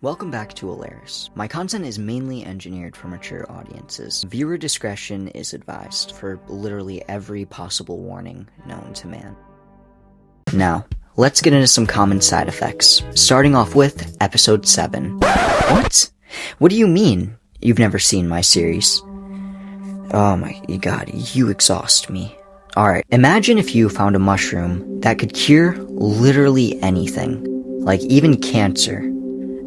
Welcome back to Alaris. My content is mainly engineered for mature audiences. Viewer discretion is advised for literally every possible warning known to man. Now, let's get into some common side effects, starting off with Episode 7. What? What do you mean you've never seen my series? Oh my god, you exhaust me. Alright, imagine if you found a mushroom that could cure literally anything, like even cancer.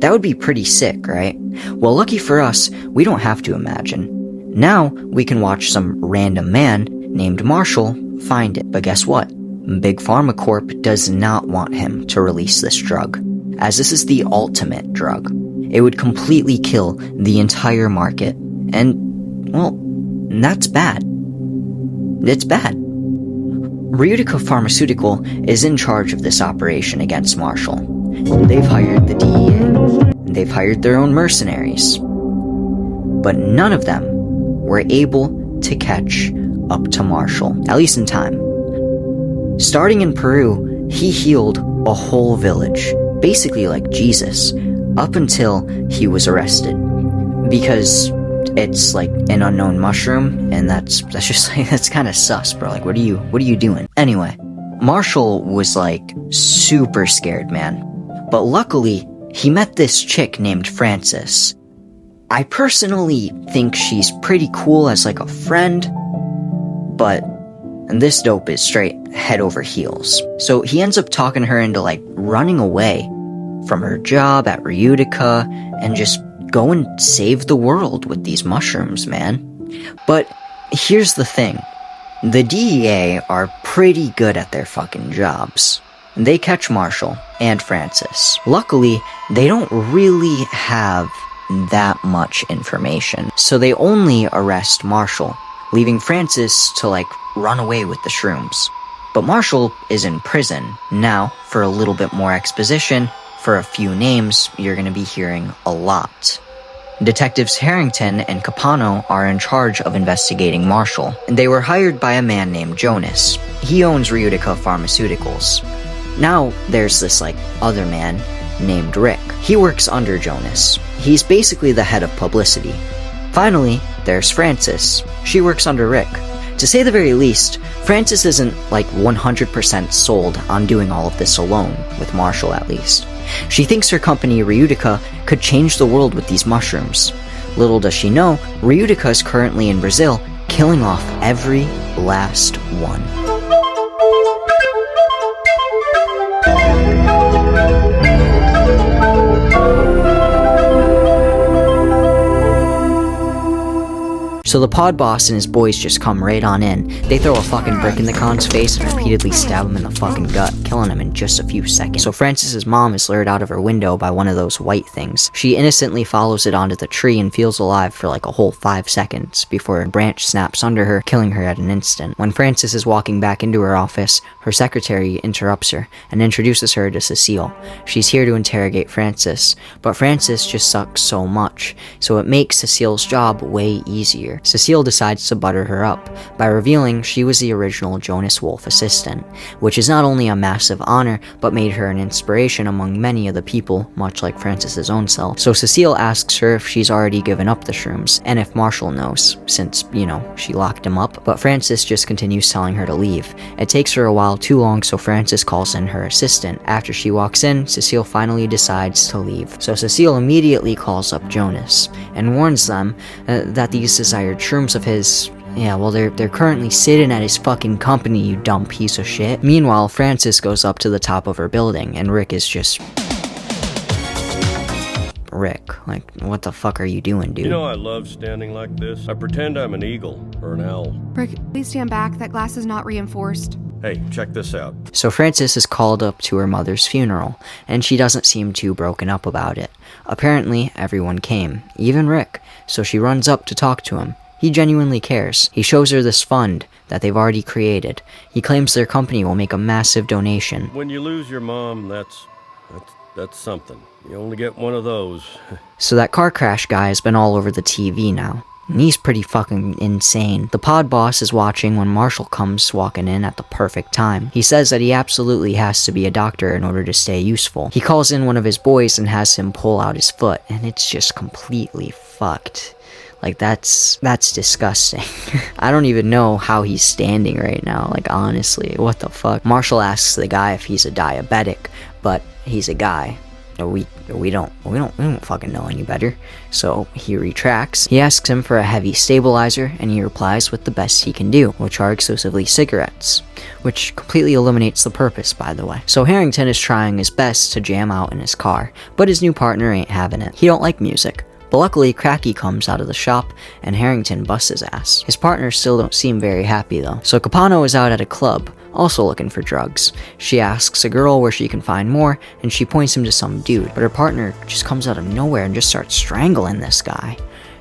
That would be pretty sick, right? Well, lucky for us, we don't have to imagine. Now, we can watch some random man named Marshall find it. But guess what? Big Pharma Corp does not want him to release this drug, as this is the ultimate drug. It would completely kill the entire market. And, well, that's bad. It's bad. Ryutica Pharmaceutical is in charge of this operation against Marshall. They've hired the DEA. They've hired their own mercenaries. But none of them were able to catch up to Marshall, at least in time. Starting in Peru, he healed a whole village, basically like Jesus, up until he was arrested. Because it's like an unknown mushroom, and that's just like, that's kind of sus, bro. Like, what are you doing? Anyway, Marshall was like super scared, man. But luckily, he met this chick named Frances. I personally think she's pretty cool as like a friend, but this dope is straight head over heels. So he ends up talking her into like running away from her job at Ryutica and just go and save the world with these mushrooms, man. But here's the thing. The DEA are pretty good at their fucking jobs. They catch Marshall and Frances. Luckily, they don't really have that much information, so they only arrest Marshall, leaving Frances to like run away with the shrooms. But Marshall is in prison. Now, for a little bit more exposition, for a few names you're going to be hearing a lot. Detectives Harrington and Capano are in charge of investigating Marshall, and they were hired by a man named Jonas. He owns Ryutica Pharmaceuticals. Now, there's this, like, other man named Rick. He works under Jonas. He's basically the head of publicity. Finally, there's Frances. She works under Rick. To say the very least, Frances isn't, like, 100% sold on doing all of this alone, with Marshall at least. She thinks her company, Ryutica, could change the world with these mushrooms. Little does she know, Ryutica is currently in Brazil, killing off every last one. So the pod boss and his boys just come right on in. They throw a fucking brick in the con's face and repeatedly stab him in the fucking gut, killing him in just a few seconds. So Frances's mom is lured out of her window by one of those white things. She innocently follows it onto the tree and feels alive for like a whole 5 seconds before a branch snaps under her, killing her at an instant. When Frances is walking back into her office, her secretary interrupts her and introduces her to Cecile. She's here to interrogate Frances, but Frances just sucks so much, so it makes Cecile's job way easier. Cecile decides to butter her up by revealing she was the original Jonas Wolf assistant, which is not only a massive honor, but made her an inspiration among many of the people, much like Frances's own self. So Cecile asks her if she's already given up the shrooms, and if Marshall knows, since, you know, she locked him up, but Frances just continues telling her to leave. It takes her a while too long, so Frances calls in her assistant. After she walks in, Cecile finally decides to leave. So Cecile immediately calls up Jonas, and warns them that these desired shrooms of his, yeah, well, they're currently sitting at his fucking company, you dumb piece of shit. Meanwhile, Frances goes up to the top of her building, and Rick is just... Rick, like, what the fuck are you doing, dude? You know I love standing like this. I pretend I'm an eagle or an owl. Rick, please stand back. That glass is not reinforced. Hey, check this out. So Frances is called up to her mother's funeral, and she doesn't seem too broken up about it. Apparently, everyone came, even Rick, so she runs up to talk to him. He genuinely cares. He shows her this fund that they've already created. He claims their company will make a massive donation. When you lose your mom, that's something. You only get one of those. So that car crash guy has been all over the TV now. And he's pretty fucking insane. The pod boss is watching when Marshall comes walking in at the perfect time. He says that he absolutely has to be a doctor in order to stay useful. He calls in one of his boys and has him pull out his foot, and it's just completely fucked. Like, that's disgusting. I don't even know how he's standing right now, like, honestly, what the fuck. Marshall asks the guy if he's a diabetic, but he's a guy. We don't fucking know any better. So he retracts. He asks him for a heavy stabilizer, and he replies with the best he can do, which are exclusively cigarettes. Which completely eliminates the purpose, by the way. So Harrington is trying his best to jam out in his car, but his new partner ain't having it. He don't like music. But luckily, Cracky comes out of the shop, and Harrington busts his ass. His partners still don't seem very happy, though. So Capano is out at a club, also looking for drugs. She asks a girl where she can find more, and she points him to some dude. But her partner just comes out of nowhere and just starts strangling this guy.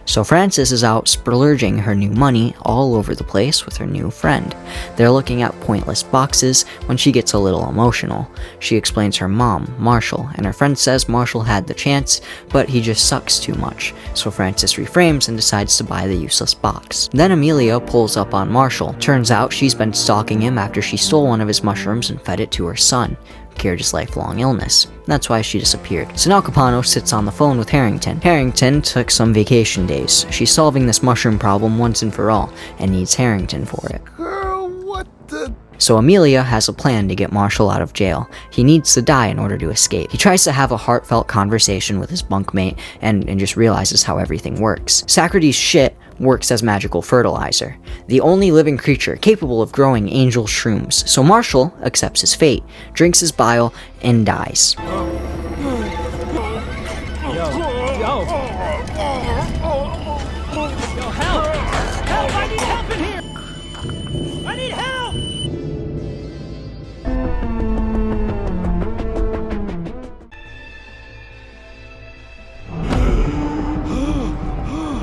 So Frances is out splurging her new money all over the place with her new friend. They're looking at pointless boxes when she gets a little emotional. She explains her mom, Marshall, and her friend says Marshall had the chance, but he just sucks too much. So Frances reframes and decides to buy the useless box. Then Amelia pulls up on Marshall. Turns out she's been stalking him after she stole one of his mushrooms and fed it to her son. Cured his lifelong illness. That's why she disappeared. So now Capano sits on the phone with Harrington. Harrington took some vacation days. She's solving this mushroom problem once and for all, and needs Harrington for it. Girl, what the... So Amelia has a plan to get Marshall out of jail. He needs to die in order to escape. He tries to have a heartfelt conversation with his bunkmate and just realizes how everything works. Socrates' shit works as magical fertilizer, the only living creature capable of growing angel shrooms. So Marshall accepts his fate, drinks his bile, and dies.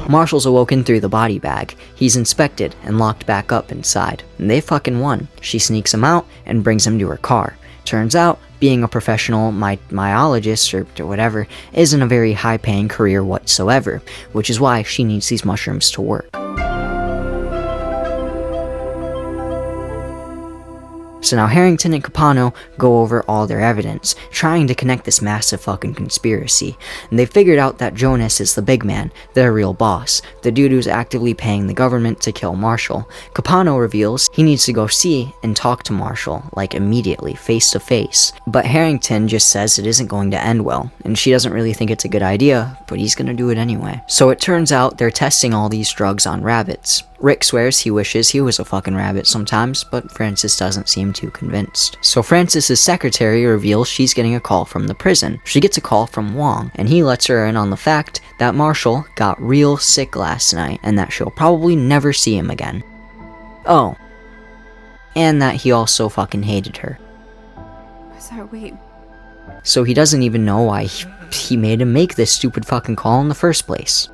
Marshall's awoken through the body bag. He's inspected and locked back up inside. And they fucking won. She sneaks him out and brings him to her car. Turns out, being a professional myologist or whatever isn't a very high-paying career whatsoever, which is why she needs these mushrooms to work. So now Harrington and Capano go over all their evidence, trying to connect this massive fucking conspiracy. And they figured out that Jonas is the big man, their real boss, the dude who's actively paying the government to kill Marshall. Capano reveals he needs to go see and talk to Marshall, like immediately, face to face. But Harrington just says it isn't going to end well, and she doesn't really think it's a good idea, but he's gonna do it anyway. So it turns out they're testing all these drugs on rabbits. Rick swears he wishes he was a fucking rabbit sometimes, but Frances doesn't seem too convinced. So Frances's secretary reveals she's getting a call from the prison. She gets a call from Wong, and he lets her in on the fact that Marshall got real sick last night, and that she'll probably never see him again. Oh. And that he also fucking hated her. So, wait. So he doesn't even know why he made him make this stupid fucking call in the first place.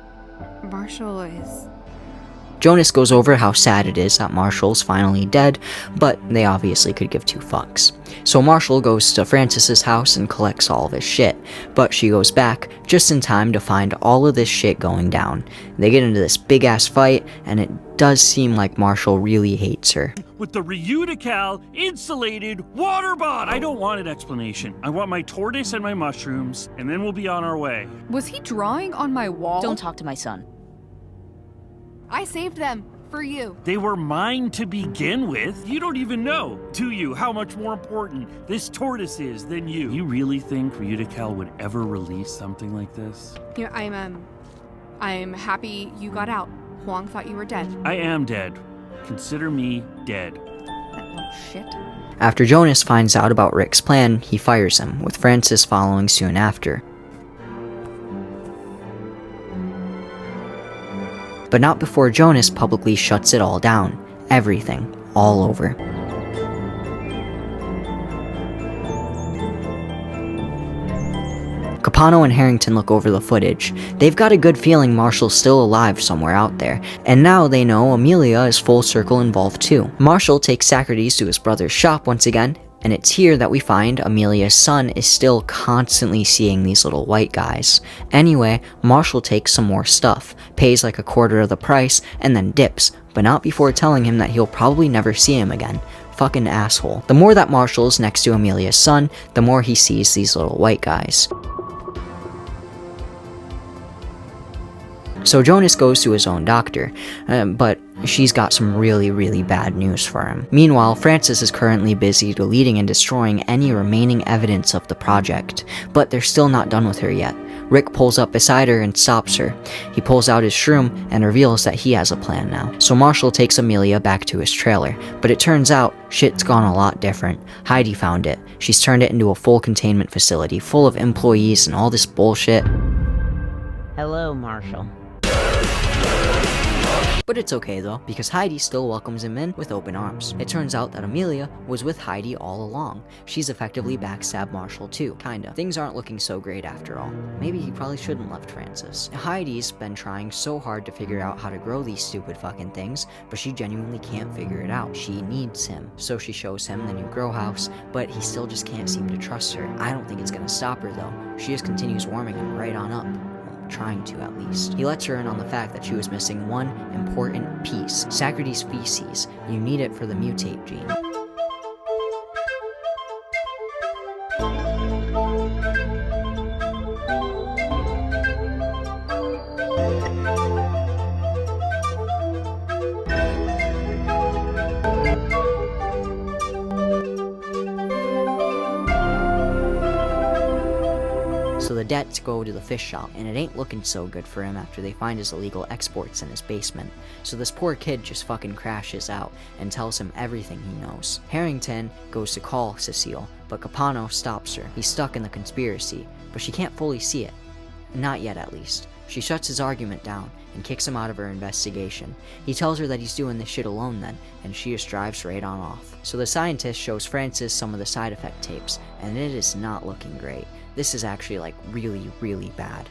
Marshall is... Jonas goes over how sad it is that Marshall's finally dead, but they obviously could give two fucks. So Marshall goes to Frances's house and collects all of his shit, but she goes back just in time to find all of this shit going down. They get into this big ass fight, and it does seem like Marshall really hates her. With the Reutical insulated water bottle! I don't want an explanation. I want my tortoise and my mushrooms, and then we'll be on our way. Was he drawing on my wall? Don't talk to my son. I saved them. For you. They were mine to begin with. You don't even know, do you, how much more important this tortoise is than you? You really think Reutical would ever release something like this? You know, I'm happy you got out. Huang thought you were dead. I am dead. Consider me dead. That little shit. After Jonas finds out about Rick's plan, he fires him, with Frances following soon after. But not before Jonas publicly shuts it all down. Everything. All over. Capano and Harrington look over the footage. They've got a good feeling Marshall's still alive somewhere out there, and now they know Amelia is full circle involved too. Marshall takes Socrates to his brother's shop once again, And it's here that we find Amelia's son is still constantly seeing these little white guys. Anyway, Marshall takes some more stuff, pays like a quarter of the price, and then dips, but not before telling him that he'll probably never see him again. Fucking asshole. The more that Marshall's next to Amelia's son, the more he sees these little white guys. So Jonas goes to his own doctor, but she's got some really bad news for him. Meanwhile, Francis is currently busy deleting and destroying any remaining evidence of the project, but they're still not done with her yet. Rick pulls up beside her and stops her. He pulls out his shroom and reveals that he has a plan now. So Marshall takes Amelia back to his trailer, but it turns out shit's gone a lot different. Heidi found it. She's turned it into a full containment facility full of employees and all this bullshit. Hello, Marshall. But it's okay though, because Heidi still welcomes him in with open arms. It turns out that Amelia was with Heidi all along. She's effectively backstabbed Marshall too, kinda. Things aren't looking so great after all. Maybe he probably shouldn't left Francis. Heidi's been trying so hard to figure out how to grow these stupid fucking things, but she genuinely can't figure it out. She needs him. So she shows him the new grow house, but he still just can't seem to trust her. I don't think it's gonna stop her though. She just continues warming him right on up. Trying to, at least. He lets her in on the fact that she was missing one important piece: Sacrates' feces. You need it for the mutate gene. So the debts go to the fish shop, and it ain't looking so good for him after they find his illegal exports in his basement. So this poor kid just fucking crashes out and tells him everything he knows. Harrington goes to call Cecile, but Capano stops her. He's stuck in the conspiracy, but she can't fully see it. Not yet, at least. She shuts his argument down and kicks him out of her investigation. He tells her that he's doing this shit alone then, and she just drives right on off. So the scientist shows Francis some of the side effect tapes, and it is not looking great. This is actually like really bad.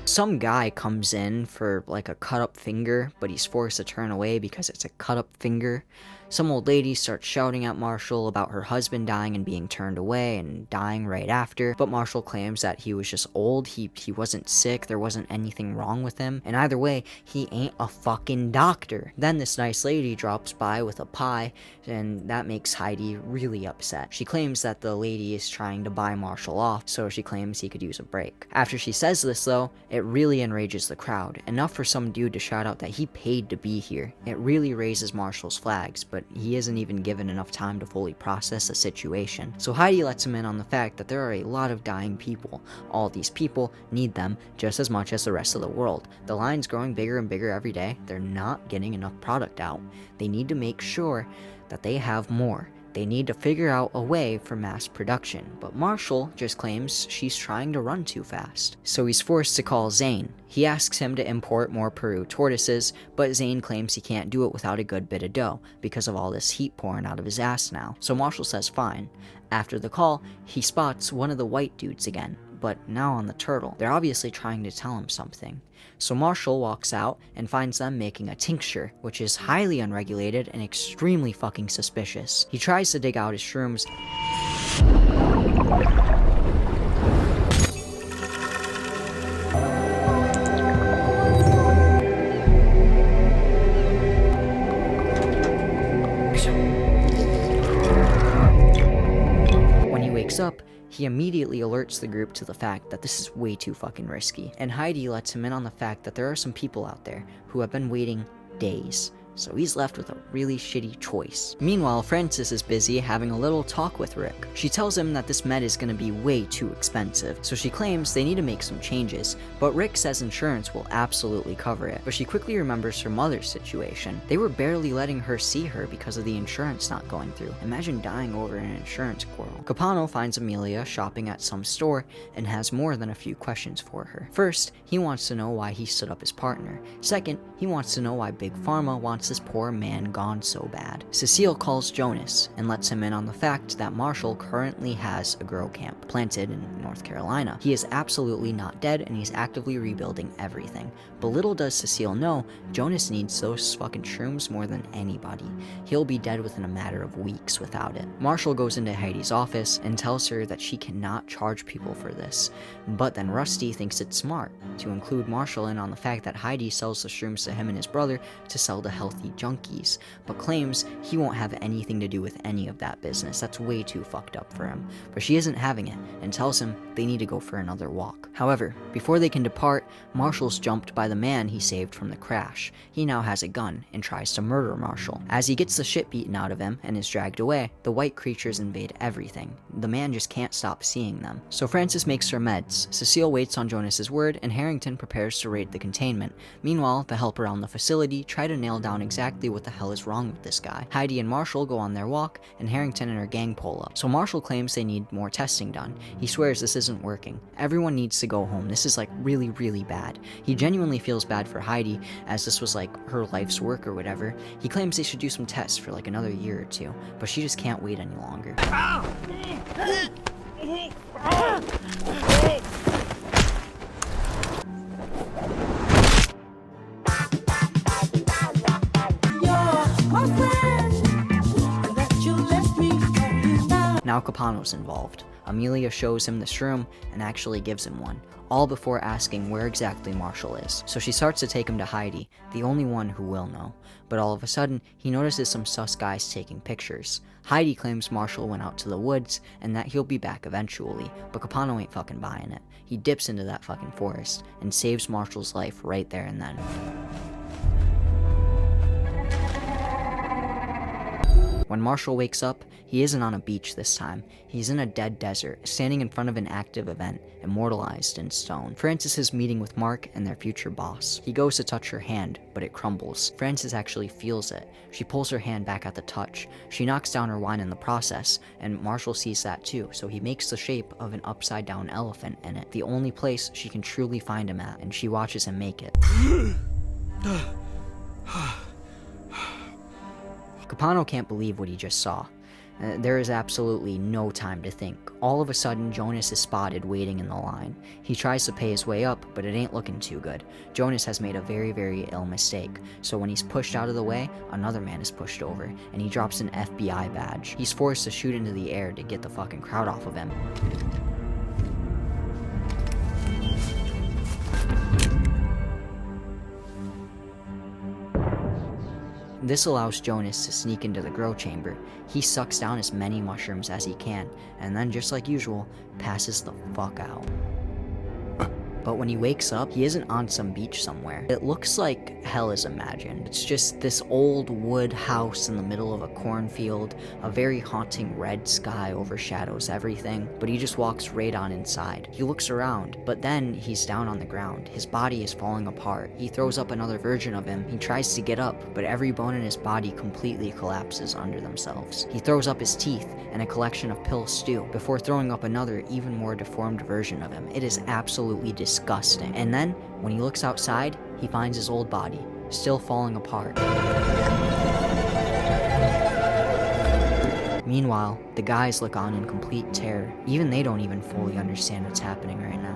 Some guy comes in for like a cut up finger, but he's forced to turn away because it's a cut up finger. Some old lady starts shouting at Marshall about her husband dying and being turned away and dying right after, but Marshall claims that he was just old, he wasn't sick, there wasn't anything wrong with him, and either way, he ain't a fucking doctor. Then this nice lady drops by with a pie, and that makes Heidi really upset. She claims that the lady is trying to buy Marshall off, so she claims he could use a break. After she says this though, it really enrages the crowd, enough for some dude to shout out that he paid to be here. It really raises Marshall's flags, but he isn't even given enough time to fully process the situation. So Heidi lets him in on the fact that there are a lot of dying people. All these people need them just as much as the rest of the world. The line's growing bigger and bigger every day. They're not getting enough product out. They need to make sure that they have more. They need to figure out a way for mass production, but Marshall just claims she's trying to run too fast. So he's forced to call Zane. He asks him to import more Peru tortoises, but Zane claims he can't do it without a good bit of dough, because of all this heat pouring out of his ass now. So Marshall says fine. After the call, he spots one of the white dudes again, but now on the turtle. They're obviously trying to tell him something. So Marshall walks out and finds them making a tincture, which is highly unregulated and extremely fucking suspicious. He tries to dig out his shrooms, when he wakes up, he immediately alerts the group to the fact that this is way too fucking risky, and Heidi lets him in on the fact that there are some people out there who have been waiting days. So he's left with a really shitty choice. Meanwhile, Francis is busy having a little talk with Rick. She tells him that this med is going to be way too expensive, so she claims they need to make some changes, but Rick says insurance will absolutely cover it. But she quickly remembers her mother's situation. They were barely letting her see her because of the insurance not going through. Imagine dying over an insurance quarrel. Capano finds Amelia shopping at some store and has more than a few questions for her. First, he wants to know why he stood up his partner. Second, he wants to know why Big Pharma wants what's this poor man gone so bad? Cecile calls Jonas and lets him in on the fact that Marshall currently has a grow camp planted in North Carolina. He is absolutely not dead and he's actively rebuilding everything. But little does Cecile know, Jonas needs those fucking shrooms more than anybody. He'll be dead within a matter of weeks without it. Marshall goes into Heidi's office and tells her that she cannot charge people for this. But then Rusty thinks it's smart to include Marshall in on the fact that Heidi sells the shrooms to him and his brother to sell to healthy junkies, but claims he won't have anything to do with any of that business. That's way too fucked up for him. But she isn't having it and tells him they need to go for another walk. However, before they can depart, Marshall's jumped by the man he saved from the crash. He now has a gun and tries to murder Marshall. As he gets the shit beaten out of him and is dragged away, the white creatures invade everything. The man just can't stop seeing them. So Frances makes her meds, Cecile waits on Jonas's word, and Harrington prepares to raid the containment. Meanwhile, the help around the facility try to nail down exactly what the hell is wrong with this guy. Heidi and Marshall go on their walk, and Harrington and her gang pull up. So Marshall claims they need more testing done. He swears this isn't working. Everyone needs to go home. This is like really, really bad. He genuinely feels bad for Heidi, as this was like her life's work or whatever. He claims they should do some tests for like another year or two, but she just can't wait any longer. Now Capano's involved. Amelia shows him the shroom and actually gives him one, all before asking where exactly Marshall is. So she starts to take him to Heidi, the only one who will know. But all of a sudden, he notices some sus guys taking pictures. Heidi claims Marshall went out to the woods and that he'll be back eventually, but Capano ain't fucking buying it. He dips into that fucking forest and saves Marshall's life right there and then. When Marshall wakes up, he isn't on a beach this time. He's in a dead desert, standing in front of an active event, immortalized in stone. Frances is meeting with Mark and their future boss. He goes to touch her hand, but it crumbles. Frances actually feels it. She pulls her hand back at the touch. She knocks down her wine in the process, and Marshall sees that too, so he makes the shape of an upside-down elephant in it, the only place she can truly find him at, and she watches him make it. Capano can't believe what he just saw. There is absolutely no time to think. All of a sudden, Jonas is spotted waiting in the line. He tries to pay his way up, but it ain't looking too good. Jonas has made a very, very ill mistake, so when he's pushed out of the way, another man is pushed over, and he drops an FBI badge. He's forced to shoot into the air to get the fucking crowd off of him. This allows Jonas to sneak into the grow chamber. He sucks down as many mushrooms as he can, and then just like usual, passes the fuck out. But when he wakes up, he isn't on some beach somewhere. It looks like hell is imagined. It's just this old wood house in the middle of a cornfield. A very haunting red sky overshadows everything, but he just walks right on inside. He looks around, but then he's down on the ground. His body is falling apart. He throws up another version of him. He tries to get up, but every bone in his body completely collapses under themselves. He throws up his teeth and a collection of pill stew before throwing up another, even more deformed version of him. It is absolutely disgusting. And then, when he looks outside, he finds his old body, still falling apart. Meanwhile, the guys look on in complete terror. Even they don't even fully understand what's happening right now.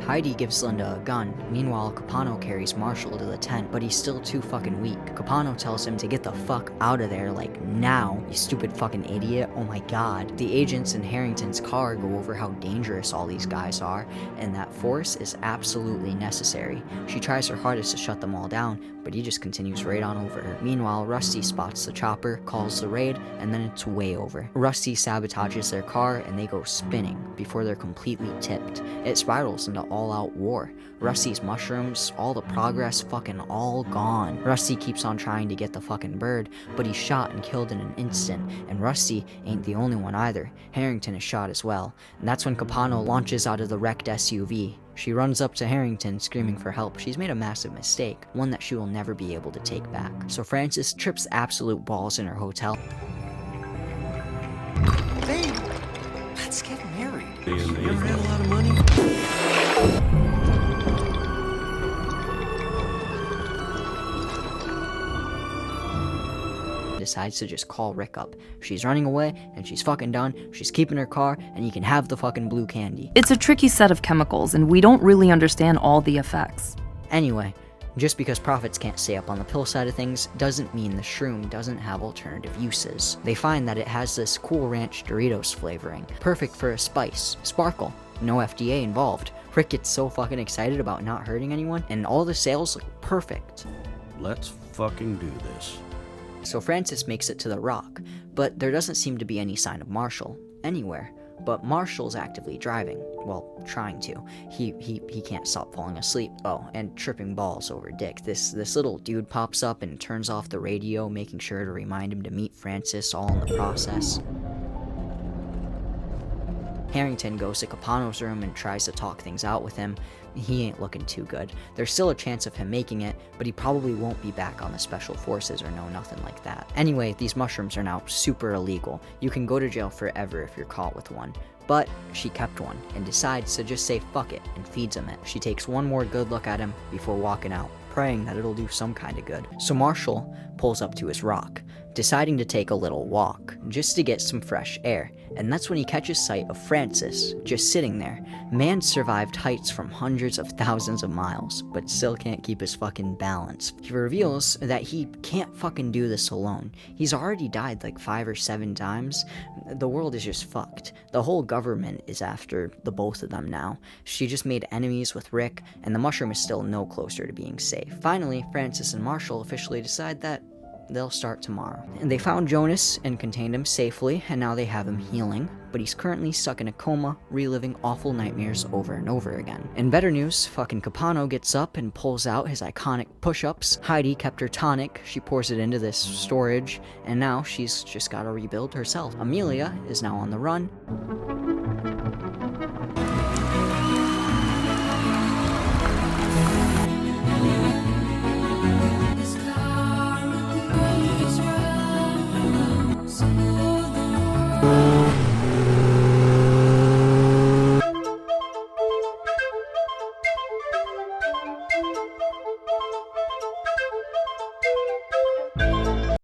Heidi gives Linda a gun. Meanwhile, Capano carries Marshall to the tent, but he's still too fucking weak. Capano tells him to get the fuck out of there, like, now, you stupid fucking idiot. Oh my god. The agents in Harrington's car go over how dangerous all these guys are, and that force is absolutely necessary. She tries her hardest to shut them all down, but he just continues right on over her. Meanwhile, Rusty spots the chopper, calls the raid, and then it's way over. Rusty sabotages their car, and they go spinning before they're completely tipped. It spirals into all-out war. Rusty's mushrooms, all the progress, fucking all gone. Rusty keeps on trying to get the fucking bird, but he's shot and killed in an instant, and Rusty ain't the only one either. Harrington is shot as well, and that's when Capano launches out of the wrecked SUV. She runs up to Harrington, screaming for help. She's made a massive mistake, one that she will never be able to take back. So Frances trips absolute balls in her hotel. Babe, let's get married. You ever had a lot of money? decides to just call Rick up. She's running away, and she's fucking done. She's keeping her car, and you can have the fucking blue candy. It's a tricky set of chemicals, and we don't really understand all the effects. Anyway, just because prophets can't stay up on the pill side of things doesn't mean the shroom doesn't have alternative uses. They find that it has this Cool Ranch Doritos flavoring, perfect for a spice, sparkle, no FDA involved. Rick gets so fucking excited about not hurting anyone, and all the sales look perfect. Let's fucking do this. So Francis makes it to the rock, but there doesn't seem to be any sign of Marshall anywhere. But Marshall's actively driving. Well, trying to. He can't stop falling asleep. Oh, and tripping balls over Dick. This little dude pops up and turns off the radio, making sure to remind him to meet Francis, all in the process. Harrington goes to Capano's room and tries to talk things out with him. He ain't looking too good. There's still a chance of him making it, but he probably won't be back on the special forces or no nothing like that. Anyway, these mushrooms are now super illegal. You can go to jail forever if you're caught with one. But she kept one and decides to just say fuck it and feeds him it. She takes one more good look at him before walking out, praying that it'll do some kind of good. So Marshall pulls up to his rock, deciding to take a little walk, just to get some fresh air. And that's when he catches sight of Francis, just sitting there. Man survived heights from hundreds of thousands of miles, but still can't keep his fucking balance. He reveals that he can't fucking do this alone. He's already died like 5 or 7 times. The world is just fucked. The whole government is after the both of them now. She just made enemies with Rick, and the mushroom is still no closer to being safe. Finally, Francis and Marshall officially decide that they'll start tomorrow. And they found Jonas and contained him safely, and now they have him healing, but he's currently stuck in a coma, reliving awful nightmares over and over again. In better news, fucking Capano gets up and pulls out his iconic push-ups. Heidi kept her tonic, she pours it into this storage, and now she's just gotta rebuild herself. Amelia is now on the run.